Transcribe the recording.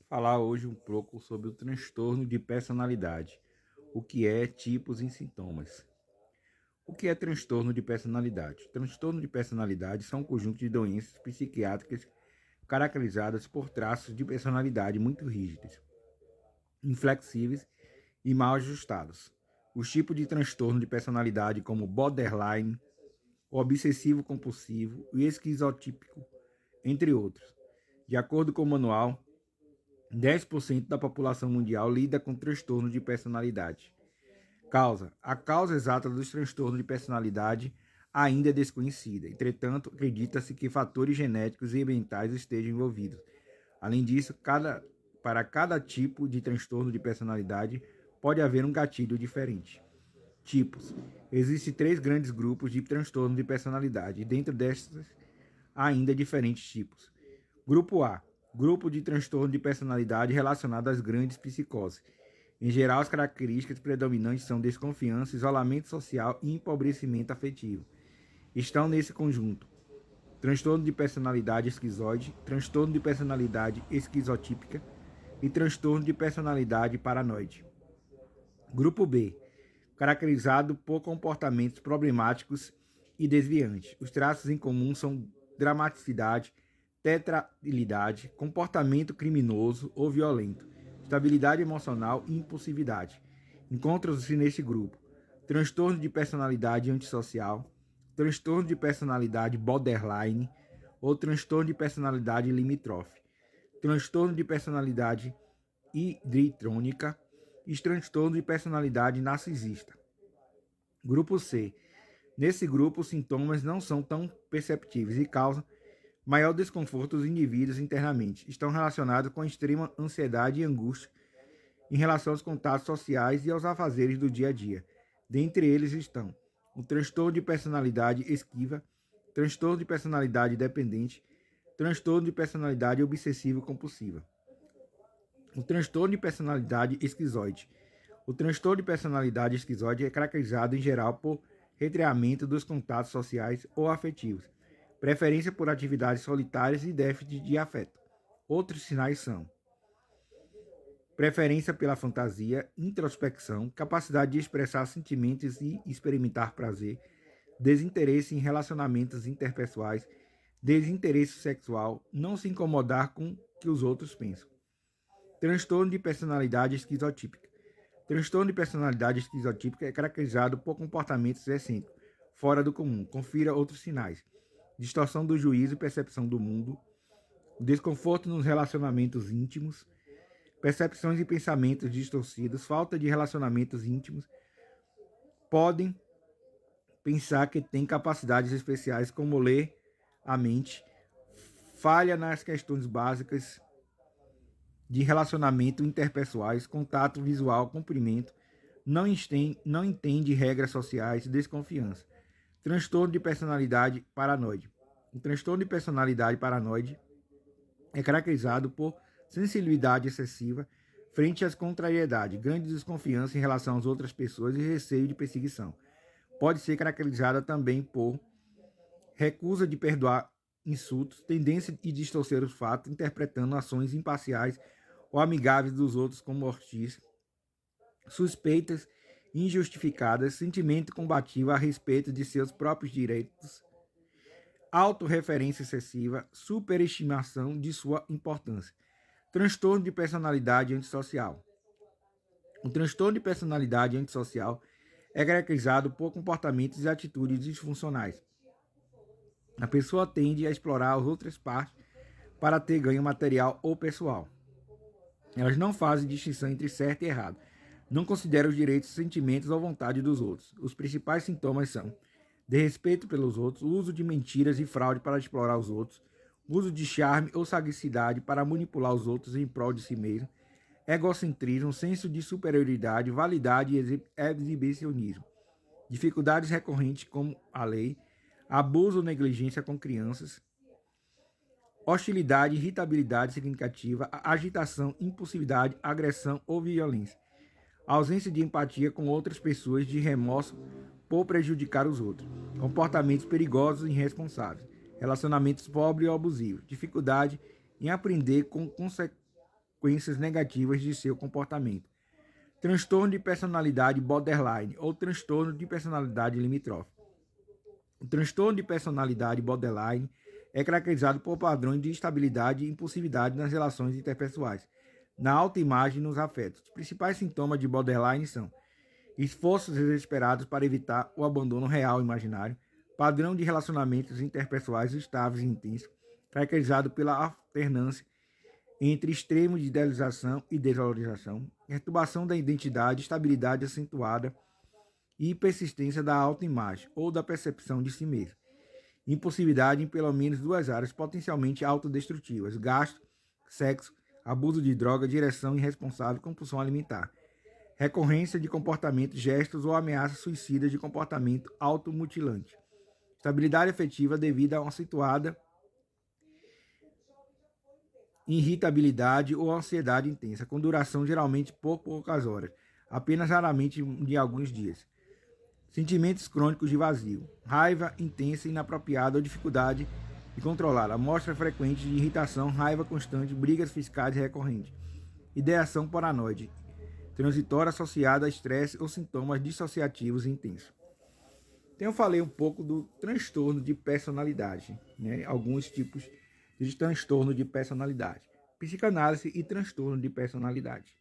Falar hoje um pouco sobre o transtorno de personalidade, o que é, tipos e sintomas. O que é transtorno de personalidade? Transtorno de personalidade são um conjunto de doenças psiquiátricas caracterizadas por traços de personalidade muito rígidos, inflexíveis e mal ajustados. Os tipos de transtorno de personalidade como borderline, obsessivo compulsivo e esquizotípico, entre outros. De acordo com o manual, 10% da população mundial lida com transtorno de personalidade. Causa. A causa exata dos transtornos de personalidade ainda é desconhecida. Entretanto, acredita-se que fatores genéticos e ambientais estejam envolvidos. Além disso, para cada tipo de transtorno de personalidade, pode haver um gatilho diferente. Tipos. Existem três grandes grupos de transtorno de personalidade, e dentro destes, ainda diferentes tipos. Grupo A. Grupo de transtorno de personalidade relacionado às grandes psicoses. Em geral, as características predominantes são desconfiança, isolamento social e empobrecimento afetivo. Estão nesse conjunto: transtorno de personalidade esquizoide, transtorno de personalidade esquizotípica e transtorno de personalidade paranoide. Grupo B, caracterizado por comportamentos problemáticos e desviantes. Os traços em comum são dramaticidade, tetralidade, comportamento criminoso ou violento, estabilidade emocional e impulsividade. Encontram-se neste grupo transtorno de personalidade antissocial, transtorno de personalidade borderline ou transtorno de personalidade limítrofe, transtorno de personalidade hidritrônica e transtorno de personalidade narcisista. Grupo C. Nesse grupo, os sintomas não são tão perceptíveis e causam maior desconforto aos indivíduos internamente. Estão relacionados com a extrema ansiedade e angústia em relação aos contatos sociais e aos afazeres do dia a dia. Dentre eles estão o transtorno de personalidade esquiva, transtorno de personalidade dependente, transtorno de personalidade obsessivo-compulsiva. O transtorno de personalidade esquizoide. O transtorno de personalidade esquizoide é caracterizado em geral por retraimento dos contatos sociais ou afetivos, preferência por atividades solitárias e déficit de afeto. Outros sinais são preferência pela fantasia, introspecção, capacidade de expressar sentimentos e experimentar prazer, desinteresse em relacionamentos interpessoais, desinteresse sexual, não se incomodar com o que os outros pensam. Transtorno de personalidade esquizotípica. Transtorno de personalidade esquizotípica é caracterizado por comportamentos excêntricos, fora do comum. Confira outros sinais: distorção do juízo e percepção do mundo, desconforto nos relacionamentos íntimos, percepções e pensamentos distorcidos, falta de relacionamentos íntimos, podem pensar que têm capacidades especiais como ler a mente, falha nas questões básicas de relacionamento interpessoais, contato visual, cumprimento, não entende regras sociais, desconfiança. Transtorno de personalidade paranoide. O transtorno de personalidade paranoide é caracterizado por sensibilidade excessiva frente às contrariedades, grande desconfiança em relação às outras pessoas e receio de perseguição. Pode ser caracterizada também por recusa de perdoar insultos, tendência de distorcer os fatos, interpretando ações imparciais ou amigáveis dos outros como hostis, suspeitas injustificadas, sentimento combativo a respeito de seus próprios direitos, autorreferência excessiva, superestimação de sua importância. Transtorno de personalidade antissocial. O transtorno de personalidade antissocial é caracterizado por comportamentos e atitudes disfuncionais. A pessoa tende a explorar as outras partes para ter ganho material ou pessoal. Elas não fazem distinção entre certo e errado. Não consideram os direitos, sentimentos ou vontade dos outros. Os principais sintomas são desrespeito pelos outros, uso de mentiras e fraude para explorar os outros, uso de charme ou sagacidade para manipular os outros em prol de si mesmo, egocentrismo, senso de superioridade, validade e exibicionismo, dificuldades recorrentes como a lei, abuso ou negligência com crianças, hostilidade, irritabilidade significativa, agitação, impulsividade, agressão ou violência, ausência de empatia com outras pessoas, de remorso por prejudicar os outros, comportamentos perigosos e irresponsáveis, relacionamentos pobres ou abusivos, dificuldade em aprender com consequências negativas de seu comportamento. Transtorno de personalidade borderline ou transtorno de personalidade limítrofe. O transtorno de personalidade borderline é caracterizado por padrões de instabilidade e impulsividade nas relações interpessoais, na autoimagem e nos afetos. Os principais sintomas de borderline são esforços desesperados para evitar o abandono real e imaginário, padrão de relacionamentos interpessoais estáveis e intensos, caracterizado pela alternância entre extremos de idealização e desvalorização, perturbação da identidade, estabilidade acentuada e persistência da autoimagem ou da percepção de si mesmo. Impulsividade em pelo menos duas áreas potencialmente autodestrutivas: gasto, sexo, abuso de droga, direção irresponsável, compulsão alimentar. Recorrência de comportamentos, gestos ou ameaças suicidas de comportamento automutilante. Estabilidade afetiva devido a uma acentuada irritabilidade ou ansiedade intensa, com duração geralmente por poucas horas, apenas raramente de alguns dias. Sentimentos crônicos de vazio, raiva intensa, inapropriada ou dificuldade de controlar, amostra frequente de irritação, raiva constante, brigas fiscais recorrentes. Ideação paranoide, transitória associada a estresse ou sintomas dissociativos intensos. Então eu falei um pouco do transtorno de personalidade, né? Alguns tipos de transtorno de personalidade. Psicanálise e transtorno de personalidade.